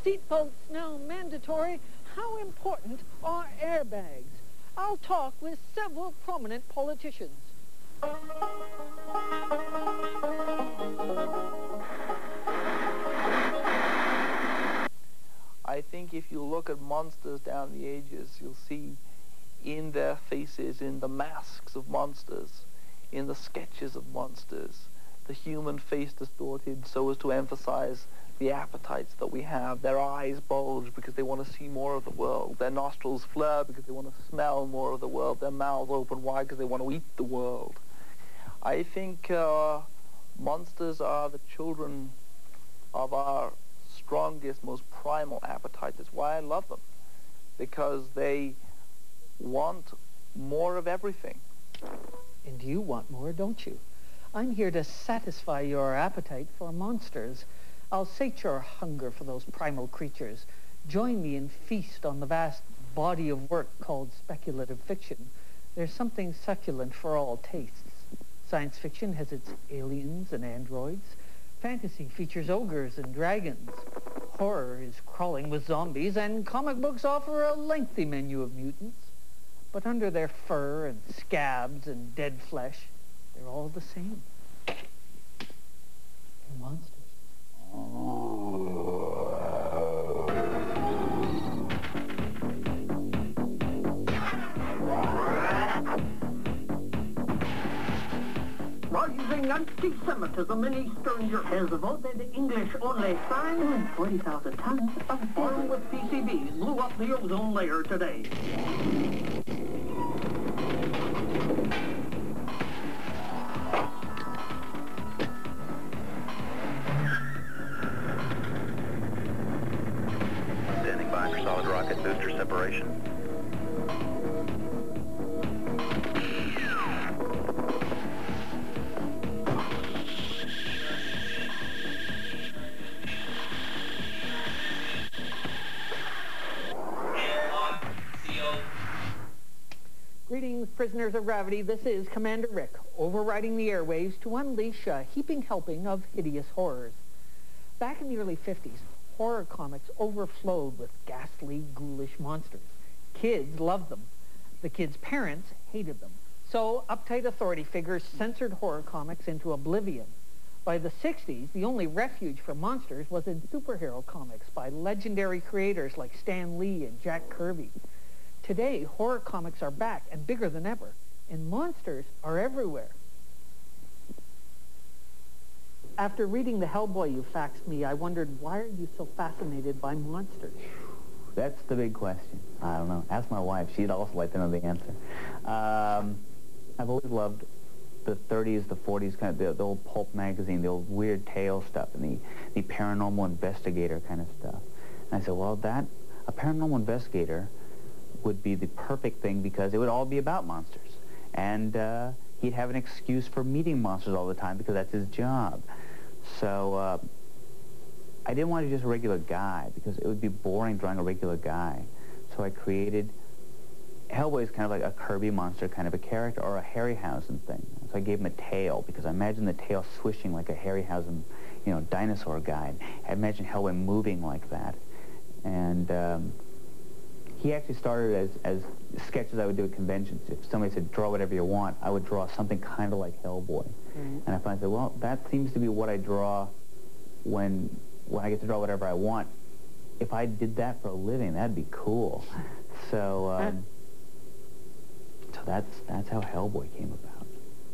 seatbelts now mandatory, how important are airbags? I'll talk with several prominent politicians. I think if you look at monsters down the ages, you'll see in their faces, in the masks of monsters, in the sketches of monsters, the human face distorted so as to emphasize the appetites that we have. Their eyes bulge because they want to see more of the world. Their nostrils flare because they want to smell more of the world. Their mouths open wide because they want to eat the world. I think monsters are the children of our strongest, most primal appetite. That's why I love them, because they want more of everything. And you want more, don't you? I'm here to satisfy your appetite for monsters. I'll sate your hunger for those primal creatures. Join me and feast on the vast body of work called speculative fiction. There's something succulent for all tastes. Science fiction has its aliens and androids. Fantasy features ogres and dragons. Horror is crawling with zombies, and comic books offer a lengthy menu of mutants. But under their fur and scabs and dead flesh, they're all the same. They're monsters. Rising anti-Semitism in Eastern Europe has voted English-only sign. 40,000 tons of armed with PCBs blew up the ozone layer today. Standing by for solid rocket booster separation. Greetings, prisoners of gravity. This is Commander Rick, overriding the airwaves to unleash a heaping helping of hideous horrors. Back in the early 50s, horror comics overflowed with ghastly, ghoulish monsters. Kids loved them. The kids' parents hated them. So uptight authority figures censored horror comics into oblivion. By the 60s, the only refuge for monsters was in superhero comics by legendary creators like Stan Lee and Jack Kirby. Today, horror comics are back and bigger than ever, and monsters are everywhere. After reading the Hellboy you faxed me, I wondered, why are you so fascinated by monsters? That's the big question. I don't know. Ask my wife. She'd also like to know the answer. I've always loved the 30s, the 40s, kind of the old pulp magazine, the old weird tale stuff, and the paranormal investigator kind of stuff. And I said, well, a paranormal investigator would be the perfect thing because it would all be about monsters. And he'd have an excuse for meeting monsters all the time because that's his job. So I didn't want to be just a regular guy because it would be boring drawing a regular guy. So I created Hellboy is kind of like a Kirby monster kind of a character, or a Harryhausen thing. So I gave him a tail because I imagined the tail swishing like a Harryhausen, dinosaur guy. I imagined Hellboy moving like that. And he actually started as sketches I would do at conventions. If somebody said, draw whatever you want, I would draw something kind of like Hellboy. Mm-hmm. And I finally said, well, that seems to be what I draw when I get to draw whatever I want. If I did that for a living, that'd be cool. So, so that's how Hellboy came about.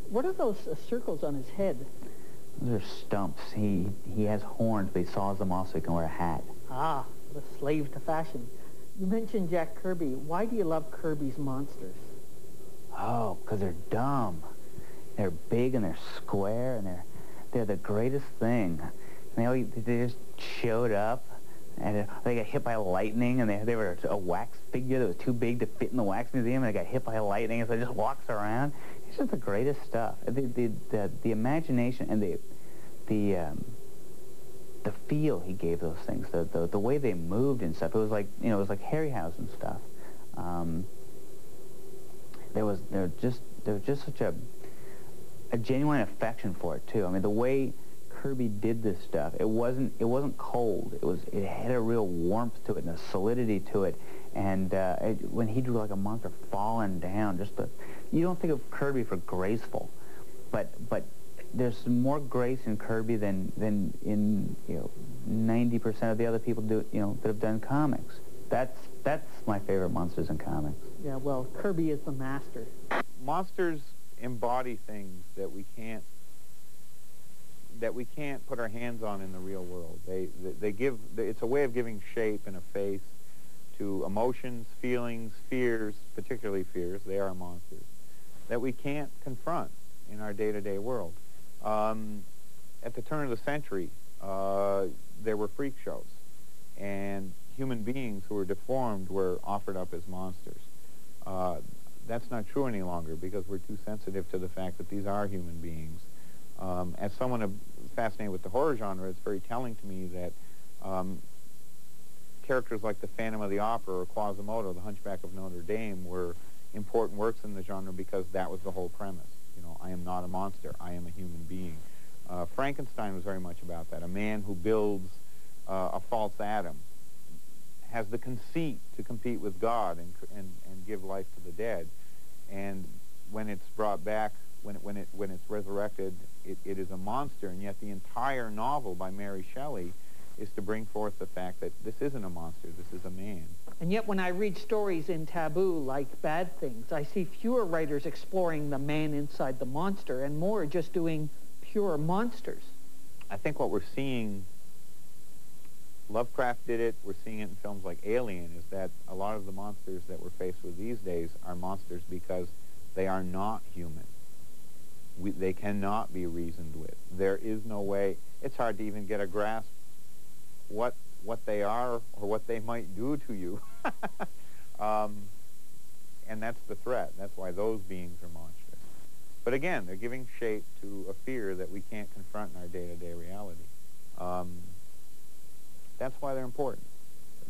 What are those circles on his head? Those are stumps. He has horns, but he saws them off so he can wear a hat. Ah, the slave to fashion. You mentioned Jack Kirby. Why do you love Kirby's monsters? Oh, because they're dumb. They're big and they're square and they're the greatest thing. And they just showed up and they got hit by lightning, and they were a wax figure that was too big to fit in the wax museum, and they got hit by lightning, and so it just walks around. It's just the greatest stuff. The imagination and the feel he gave those things, the way they moved and stuff. It was like Harryhausen stuff. There was just such a genuine affection for it too. I mean, the way Kirby did this stuff. It wasn't cold. It had a real warmth to it and a solidity to it. And when he drew like a monster falling down, you don't think of Kirby for graceful, but there's more grace in Kirby than in 90% of the other people that have done comics. That's my favorite monsters in comics. Yeah, well, Kirby is the master. Monsters embody things that we can't put our hands on in the real world. It's a way of giving shape and a face to emotions, feelings, fears, particularly fears. They are monsters that we can't confront in our day-to-day world. At the turn of the century, there were freak shows, and human beings who were deformed were offered up as monsters. That's not true any longer because we're too sensitive to the fact that these are human beings. As someone fascinated with the horror genre, it's very telling to me that characters like the Phantom of the Opera or Quasimodo, the Hunchback of Notre Dame, were important works in the genre because that was the whole premise. I am not a monster. I am a human being. Frankenstein was very much about that. A man who builds a false Adam has the conceit to compete with God and give life to the dead. And when it's brought back, when it's resurrected, it is a monster. And yet the entire novel by Mary Shelley is to bring forth the fact that this isn't a monster, this is a man. And yet when I read stories in Taboo like Bad Things, I see fewer writers exploring the man inside the monster and more just doing pure monsters. I think what we're seeing, Lovecraft did it, we're seeing it in films like Alien, is that a lot of the monsters that we're faced with these days are monsters because they are not human. They cannot be reasoned with. There is no way. It's hard to even get a grasp what they are or what they might do to you. And that's the threat. That's why those beings are monstrous. But again, they're giving shape to a fear that we can't confront in our day-to-day reality. That's why they're important.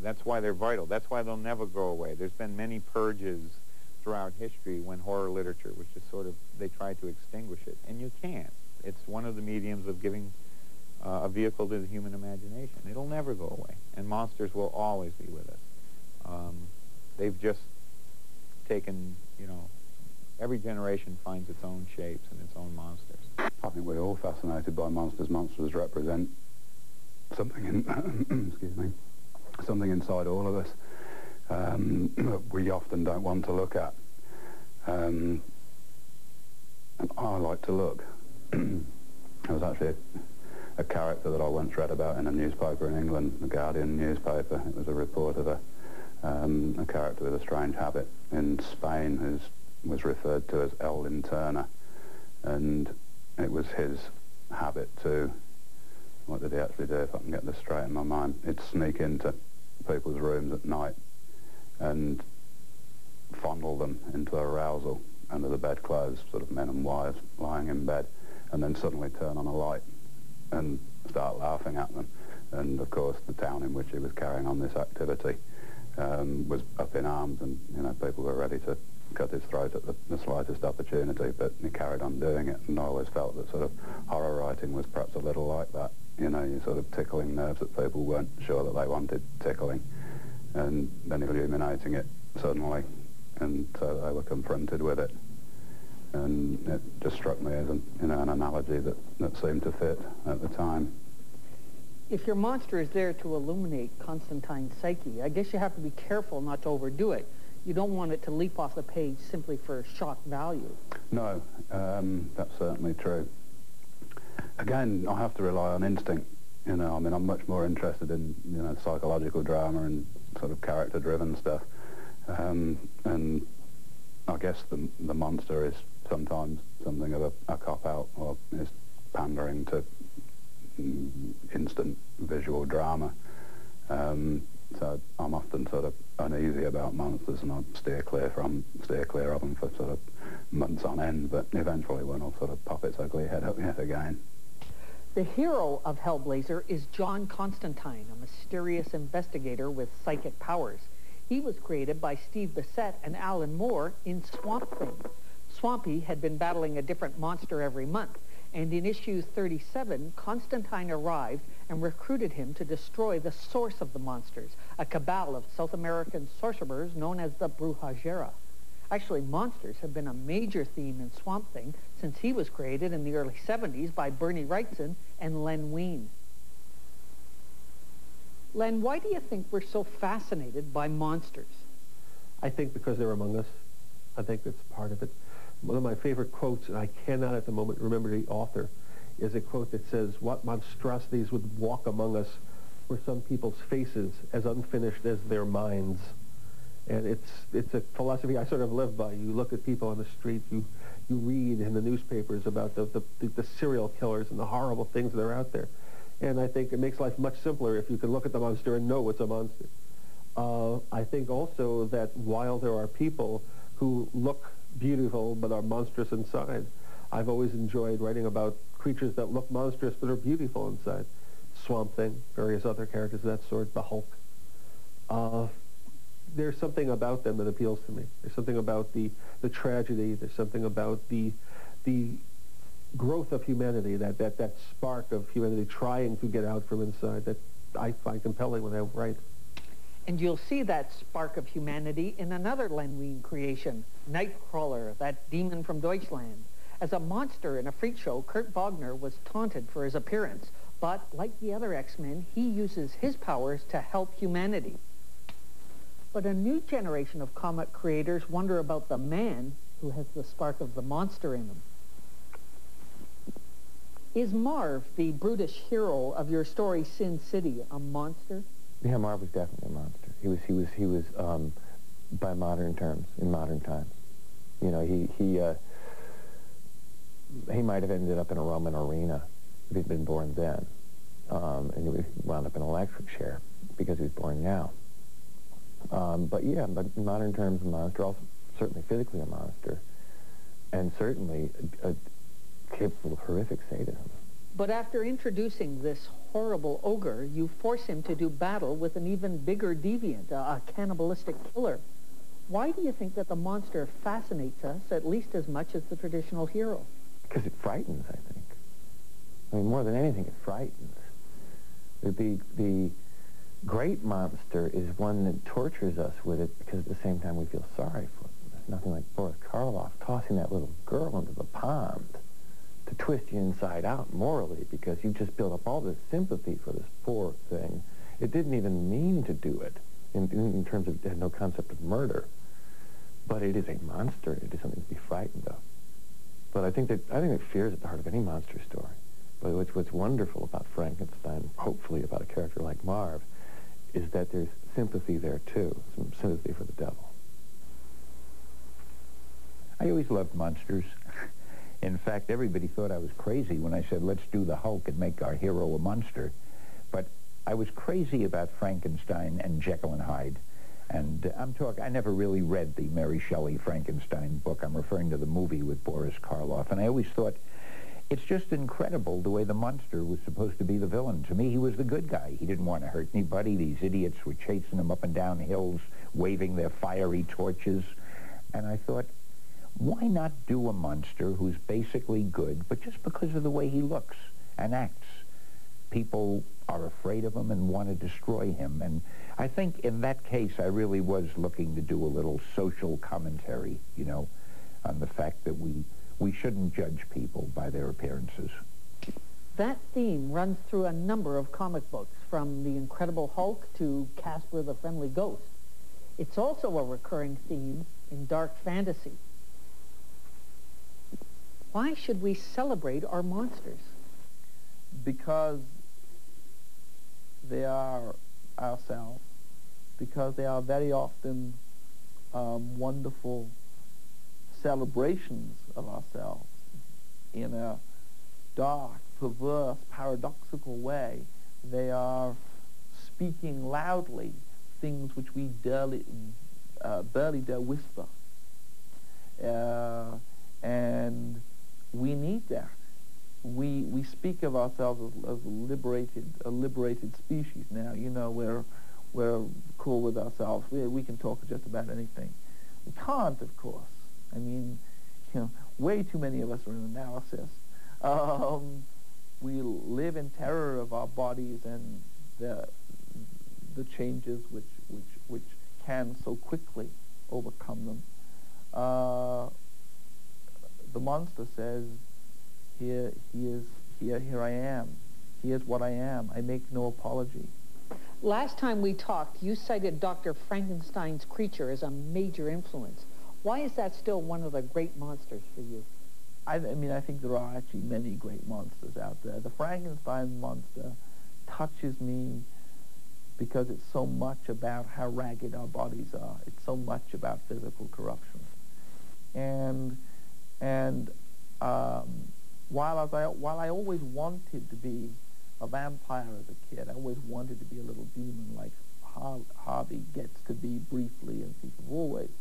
That's why they're vital. That's why they'll never go away. There's been many purges throughout history when horror literature was just they tried to extinguish it. And you can't. It's one of the mediums of giving a vehicle to the human imagination. It'll never go away. And monsters will always be with us. They've just taken, every generation finds its own shapes and its own monsters. I think we're all fascinated by monsters. Monsters represent something excuse me, something inside all of us we often don't want to look at. And I like to look. There was actually a character that I once read about in a newspaper in England, the Guardian newspaper. It was a report of a character with a strange habit in Spain who was referred to as El Linterna. And it was his habit to, what did he actually do, if I can get this straight in my mind? He'd sneak into people's rooms at night and fondle them into arousal under the bedclothes, sort of men and wives lying in bed, and then suddenly turn on a light and start laughing at them. And of course the town in which he was carrying on this activity was up in arms, and people were ready to cut his throat at the slightest opportunity, but he carried on doing it. And I always felt that sort of horror writing was perhaps a little like that. You're sort of tickling nerves that people weren't sure that they wanted tickling, and then illuminating it suddenly, and so they were confronted with it. And it just struck me as an analogy that seemed to fit at the time. If your monster is there to illuminate Constantine's psyche, I guess you have to be careful not to overdo it. You don't want it to leap off the page simply for shock value. No, that's certainly true. Again, I have to rely on instinct. I'm much more interested in, psychological drama and sort of character-driven stuff. And I guess the monster is sometimes something of a cop-out, or is pandering to instant visual drama. So I'm often sort of uneasy about monsters, and I steer clear of them for sort of months on end, but eventually one will sort of pop its ugly head up yet again. The hero of Hellblazer is John Constantine, a mysterious investigator with psychic powers. He was created by Steve Bissette and Alan Moore in Swamp Thing. Swampy had been battling a different monster every month, And in issue 37, Constantine arrived and recruited him to destroy the source of the monsters, a cabal of South American sorcerers known as the Brujajera. Actually, monsters have been a major theme in Swamp Thing since he was created in the early 70s by Bernie Wrightson and Len Wein. Len, why do you think we're so fascinated by monsters? I think because they're among us. I think that's part of it. One of my favorite quotes, and I cannot at the moment remember the author, is a quote that says, "What monstrosities would walk among us were some people's faces as unfinished as their minds." And it's a philosophy I sort of live by. You look at people on the street, you read in the newspapers about the serial killers and the horrible things that are out there. And I think it makes life much simpler if you can look at the monster and know it's a monster. I think also that while there are people who look beautiful but are monstrous inside, I've always enjoyed writing about creatures that look monstrous but are beautiful inside. Swamp Thing, various other characters of that sort, the Hulk. There's something about them that appeals to me. There's something about the tragedy. There's something about the growth of humanity, that spark of humanity trying to get out from inside that I find compelling when I write. And you'll see that spark of humanity in another Len Wein creation, Nightcrawler, that demon from Deutschland. As a monster in a freak show, Kurt Wagner was taunted for his appearance, but like the other X-Men, he uses his powers to help humanity. But a new generation of comic creators wonder about the man who has the spark of the monster in him. Is Marv, the brutish hero of your story Sin City, a monster? Yeah, Marv was definitely a monster. He was by modern terms, in modern times. You know, he might have ended up in a Roman arena if he'd been born then, and he wound up in an electric chair because he was born now. But yeah, but in modern terms, a monster, also certainly physically a monster, and certainly capable of horrific sadism. But after introducing this horrible ogre, you force him to do battle with an even bigger deviant, a cannibalistic killer. Why do you think that the monster fascinates us at least as much as the traditional hero? Because it frightens, I think. I mean, more than anything, it frightens. The great monster is one that tortures us with it because at the same time we feel sorry for it. There's nothing like Boris Karloff tossing that little girl into the pond to twist you inside out morally because you just built up all this sympathy for this poor thing. It didn't even mean to do it in terms of, it had no concept of murder. But it is a monster. It is something to be frightened of. But I think that fear is at the heart of any monster story. But what's wonderful about Frankenstein, hopefully about a character like Marv, is that there's sympathy there too, some sympathy for the devil. I always loved monsters. In fact, everybody thought I was crazy when I said, let's do the Hulk and make our hero a monster. But I was crazy about Frankenstein and Jekyll and Hyde. And I never really read the Mary Shelley Frankenstein book. I'm referring to the movie with Boris Karloff. And I always thought, it's just incredible the way the monster was supposed to be the villain. To me, he was the good guy. He didn't want to hurt anybody. These idiots were chasing him up and down hills, waving their fiery torches. And I thought, why not do a monster who's basically good, but just because of the way he looks and acts, people are afraid of him and want to destroy him. And I think in that case, I really was looking to do a little social commentary, you know, on the fact that we shouldn't judge people by their appearances. That theme runs through a number of comic books, from The Incredible Hulk to Casper the Friendly Ghost. It's also a recurring theme in dark fantasy. Why should we celebrate our monsters? Because they are ourselves. Because they are very often wonderful celebrations of ourselves in a dark, perverse, paradoxical way. They are speaking loudly things which we barely dare whisper. And we need that. We speak of ourselves as a liberated species now. You know, we're cool with ourselves. We can talk just about anything. We can't, of course. I mean, you know, way too many of us are in analysis. We live in terror of our bodies and the changes which can so quickly overcome them. The monster says, here I am. Here's what I am. I make no apology. Last time we talked, you cited Dr. Frankenstein's creature as a major influence. Why is that still one of the great monsters for you? I mean, I think there are actually many great monsters out there. The Frankenstein monster touches me because it's so much about how ragged our bodies are. It's so much about physical corruption. And while I always wanted to be a vampire as a kid, I always wanted to be a little demon like Harvey gets to be briefly in Thief of Always.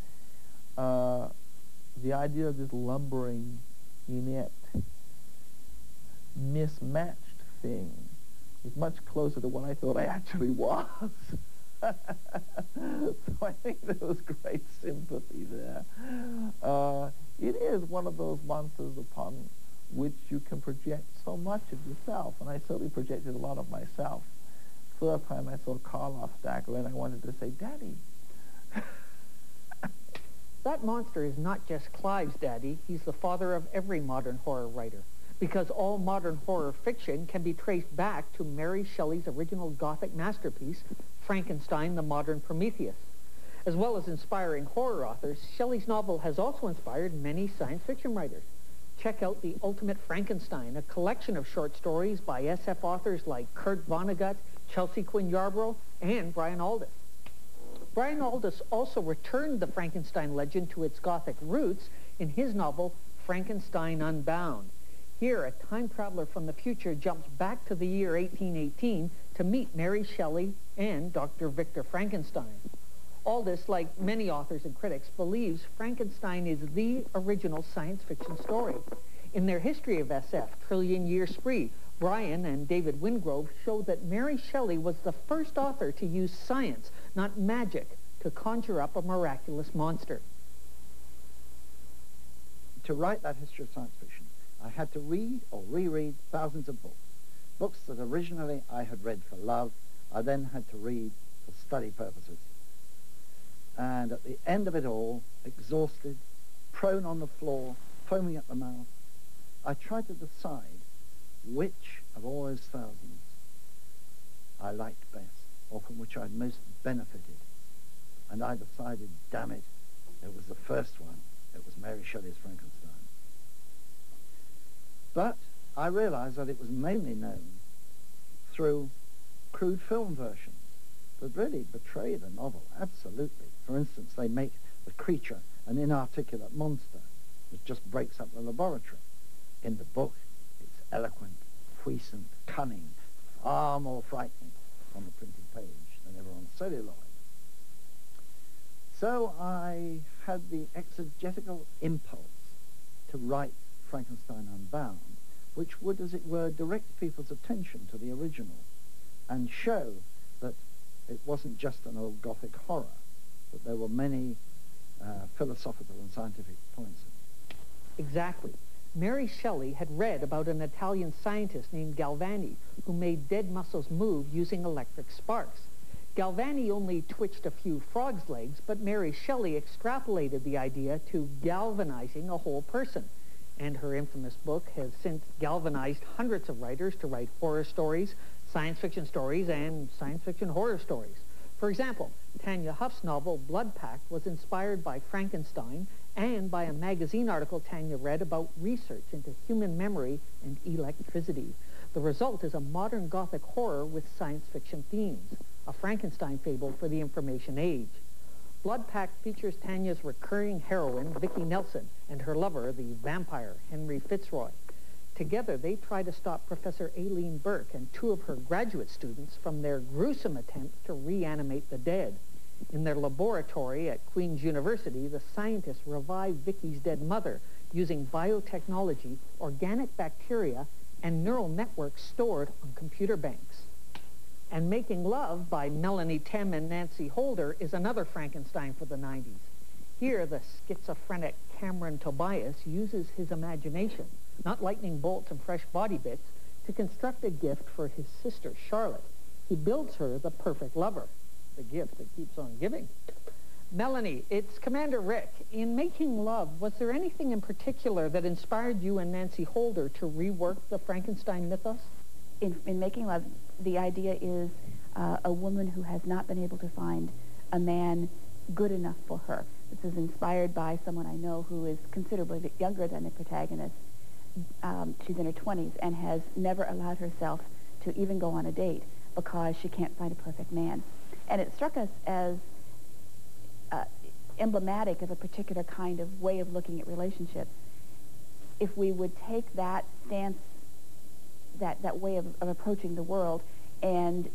The idea of this lumbering, inept, mismatched thing is much closer to what I thought I actually was. So I think there was great sympathy there. It is one of those monsters upon which you can project so much of yourself, and I certainly projected a lot of myself. First time I saw Karloff Stacker, and I wanted to say, Daddy. That monster is not just Clive's daddy. He's the father of every modern horror writer, because all modern horror fiction can be traced back to Mary Shelley's original Gothic masterpiece, Frankenstein, the Modern Prometheus. As well as inspiring horror authors, Shelley's novel has also inspired many science fiction writers. Check out The Ultimate Frankenstein, a collection of short stories by SF authors like Kurt Vonnegut, Chelsea Quinn Yarbrough, and Brian Aldiss. Brian Aldiss also returned the Frankenstein legend to its Gothic roots in his novel Frankenstein Unbound. Here, a time traveler from the future jumps back to the year 1818 to meet Mary Shelley and Dr. Victor Frankenstein. Aldiss, like many authors and critics, believes Frankenstein is the original science fiction story. In their History of SF, Trillion Year Spree, Brian and David Wingrove show that Mary Shelley was the first author to use science, not magic, to conjure up a miraculous monster. To write that history of science fiction, I had to read or reread thousands of books. Books that originally I had read for love, I then had to read for study purposes. And at the end of it all, exhausted, prone on the floor, foaming at the mouth, I tried to decide which of all those thousands I liked best, or from which I'd most benefited. And I decided, damn it, it was the first one. It was Mary Shelley's Frankenstein. But I realized that it was mainly known through crude film versions that really betray the novel, absolutely. For instance, they make the creature an inarticulate monster that just breaks up the laboratory. In the book, it's eloquent, puissant, cunning, far more frightening on the printed page than ever on celluloid. So I had the exegetical impulse to write Frankenstein Unbound, which would, as it were, direct people's attention to the original and show that it wasn't just an old Gothic horror, but there were many philosophical and scientific points in it. Exactly. Mary Shelley had read about an Italian scientist named Galvani who made dead muscles move using electric sparks. Galvani only twitched a few frogs' legs, but Mary Shelley extrapolated the idea to galvanizing a whole person. And her infamous book has since galvanized hundreds of writers to write horror stories, science fiction stories, and science fiction horror stories. For example, Tanya Huff's novel Blood Pact was inspired by Frankenstein and by a magazine article Tanya read about research into human memory and electricity. The result is a modern Gothic horror with science fiction themes, a Frankenstein fable for the information age. Blood Pact features Tanya's recurring heroine, Vicki Nelson, and her lover, the vampire, Henry Fitzroy. Together, they try to stop Professor Aileen Burke and two of her graduate students from their gruesome attempts to reanimate the dead. In their laboratory at Queen's University, the scientists revive Vicki's dead mother using biotechnology, organic bacteria, and neural networks stored on computer banks. And Making Love by Melanie Tem and Nancy Holder is another Frankenstein for the 90s. Here, the schizophrenic Cameron Tobias uses his imagination. not lightning bolts and fresh body bits, to construct a gift for his sister, Charlotte. He builds her the perfect lover, the gift that keeps on giving. Melanie, it's Commander Rick. In making love, was there anything in particular that inspired you and Nancy Holder to rework the Frankenstein mythos? In making love, the idea is a woman who has not been able to find a man good enough for her. This is inspired by someone I know who is considerably younger than the protagonist. She's in her 20s and has never allowed herself to even go on a date because she can't find a perfect man. And it struck us as emblematic of a particular kind of way of looking at relationships. If we would take that stance, that way of approaching the world and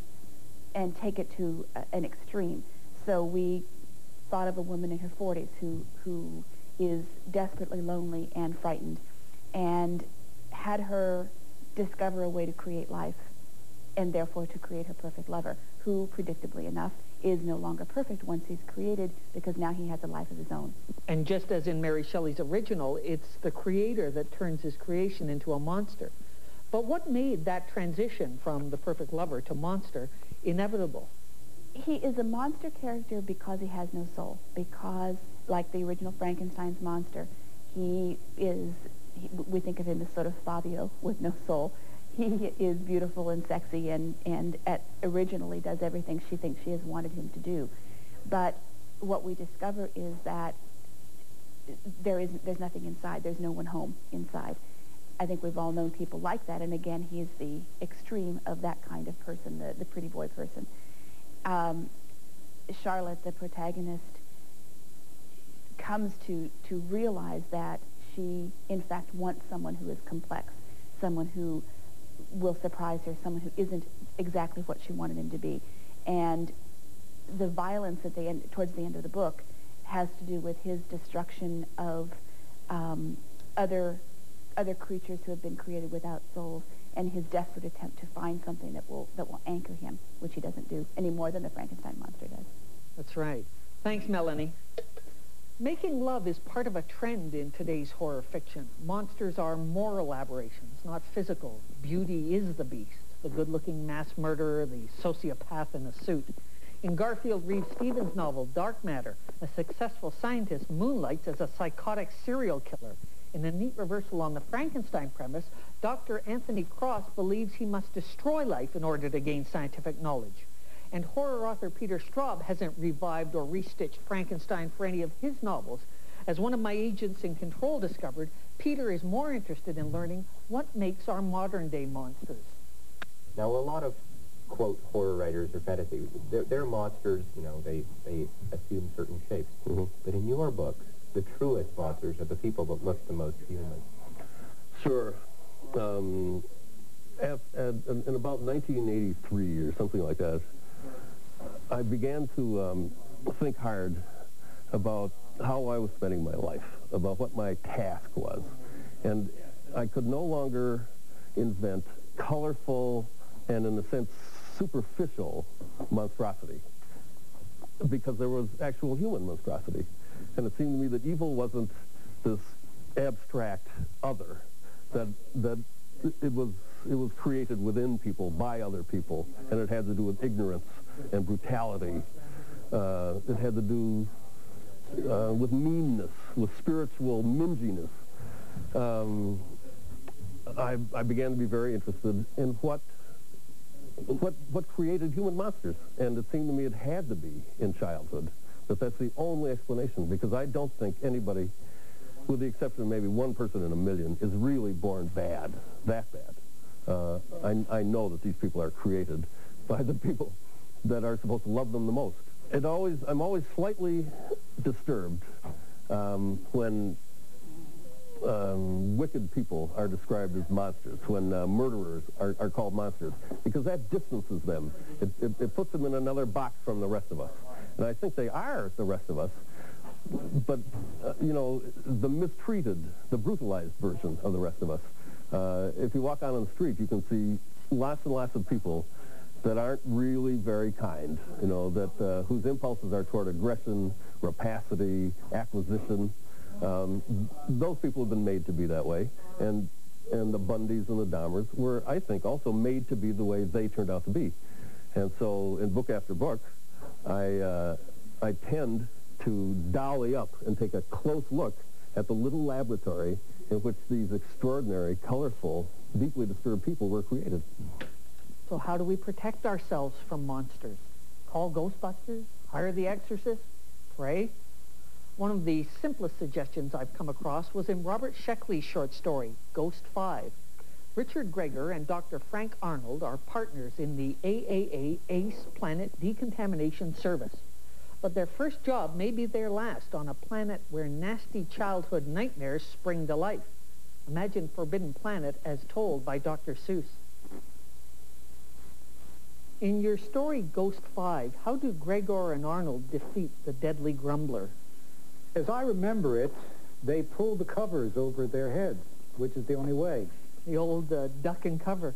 take it to an extreme. So we thought of a woman in her 40s who is desperately lonely and frightened, and had her discover a way to create life and therefore to create her perfect lover, who, predictably enough, is no longer perfect once he's created, because now he has a life of his own. And just as in Mary Shelley's original, it's the creator that turns his creation into a monster. But what made that transition from the perfect lover to monster inevitable? He is a monster character because he has no soul, because, like the original Frankenstein's monster, we think of him as sort of Fabio with no soul. He is beautiful and sexy and originally does everything she thinks she has wanted him to do. But what we discover is that there's nothing inside. There's no one home inside. I think we've all known people like that, and again, he's the extreme of that kind of person, the pretty boy person. Charlotte, the protagonist, comes to realize that she, in fact, wants someone who is complex, someone who will surprise her, someone who isn't exactly what she wanted him to be. And the violence at the end, towards the end of the book, has to do with his destruction of other creatures who have been created without souls, and his desperate attempt to find something that will anchor him, which he doesn't do any more than the Frankenstein monster does. That's right. Thanks, Melanie. Making love is part of a trend in today's horror fiction. Monsters are moral aberrations, not physical. Beauty is the beast, the good-looking mass murderer, the sociopath in a suit. In Garfield Reed Stevens' novel, Dark Matter, a successful scientist moonlights as a psychotic serial killer. In a neat reversal on the Frankenstein premise, Dr. Anthony Cross believes he must destroy life in order to gain scientific knowledge. And horror author Peter Straub hasn't revived or restitched Frankenstein for any of his novels. As one of my agents in Control discovered, Peter is more interested in learning what makes our modern-day monsters. Now, a lot of, quote, horror writers are fetishy. They're monsters, you know, they assume certain shapes. Mm-hmm. But in your books, the truest monsters are the people that look the most human. Sure. In about 1983 or something like that, I began to think hard about how I was spending my life, about what my task was. And I could no longer invent colorful and, in a sense, superficial monstrosity, because there was actual human monstrosity. And it seemed to me that evil wasn't this abstract other, that it was created within people, by other people, and it had to do with ignorance and brutality. It had to do with meanness, with spiritual minginess. I began to be very interested in what created human monsters, and it seemed to me it had to be in childhood. That's the only explanation, because I don't think anybody, with the exception of maybe one person in a million, is really born bad, that bad. I know that these people are created by the people that are supposed to love them the most. I'm always slightly disturbed when wicked people are described as monsters, when murderers are called monsters, because that distances them. It puts them in another box from the rest of us. And I think they are the rest of us, but, you know, the mistreated, the brutalized version of the rest of us. If you walk out on the street, you can see lots and lots of people that aren't really very kind, you know, that whose impulses are toward aggression, rapacity, acquisition. Those people have been made to be that way, and and the Bundys and the Dahmers were, I think, also made to be the way they turned out to be. And so in book after book, I tend to dolly up and take a close look at the little laboratory in which these extraordinary, colorful, deeply disturbed people were created. So how do we protect ourselves from monsters? Call Ghostbusters? Hire the exorcist? Pray? One of the simplest suggestions I've come across was in Robert Sheckley's short story, Ghost 5. Richard Greger and Dr. Frank Arnold are partners in the AAA ACE Planet Decontamination Service. But their first job may be their last on a planet where nasty childhood nightmares spring to life. Imagine Forbidden Planet as told by Dr. Seuss. In your story, Ghost 5, how do Gregor and Arnold defeat the deadly grumbler? As I remember it, they pulled the covers over their heads, which is the only way. The old duck and cover.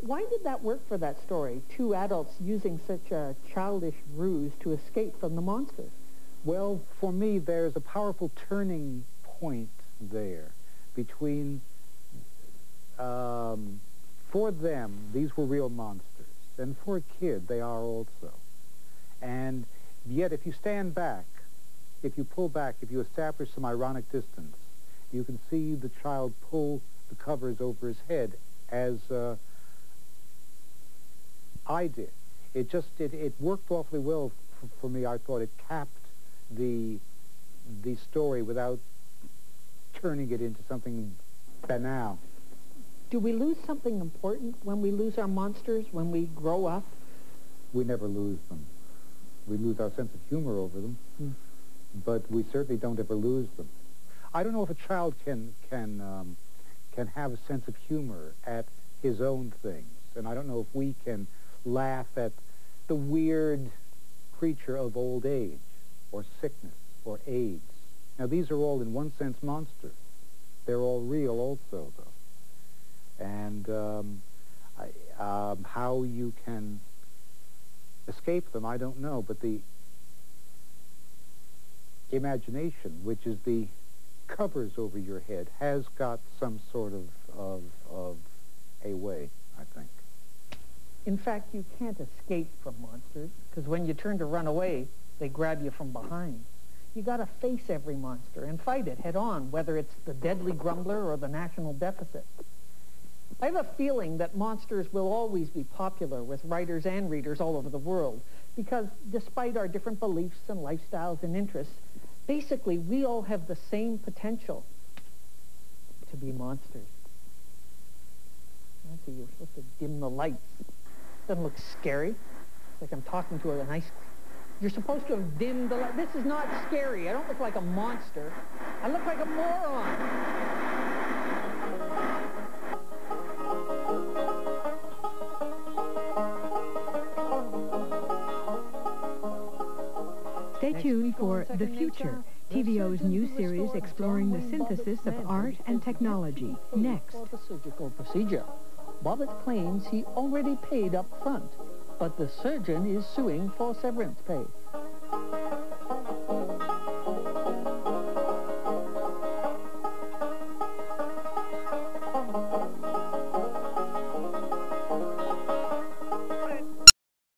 Why did that work for that story? Two adults using such a childish ruse to escape from the monster. Well, for me, there's a powerful turning point there between, for them, these were real monsters. And for a kid, they are also. And yet, if you stand back, if you pull back, if you establish some ironic distance, you can see the child pull the covers over his head as I did. It worked awfully well for me. I thought it capped the story without turning it into something banal. Do we lose something important when we lose our monsters, when we grow up? We never lose them. We lose our sense of humor over them, but we certainly don't ever lose them. I don't know if a child can have a sense of humor at his own things, and I don't know if we can laugh at the weird creature of old age, or sickness, or AIDS. Now, these are all, in one sense, monsters. They're all real also, though. And how you can escape them, I don't know, but the imagination, which is the covers over your head, has got some sort of a way, I think. In fact, you can't escape from monsters, because when you turn to run away, they grab you from behind. You got to face every monster and fight it head on, whether it's the deadly grumbler or the national deficit. I have a feeling that monsters will always be popular with writers and readers all over the world, because despite our different beliefs and lifestyles and interests, basically we all have the same potential to be monsters. Nancy, you're supposed to dim the lights. Doesn't look scary. It's like I'm talking to a nice... You're supposed to have dimmed the light. This is not scary. I don't look like a monster. I look like a moron. Stay tuned for The Future, TVO's new series exploring the synthesis of art and technology. Next. For the surgical procedure. Bobbitt claims he already paid up front, but the surgeon is suing for severance pay.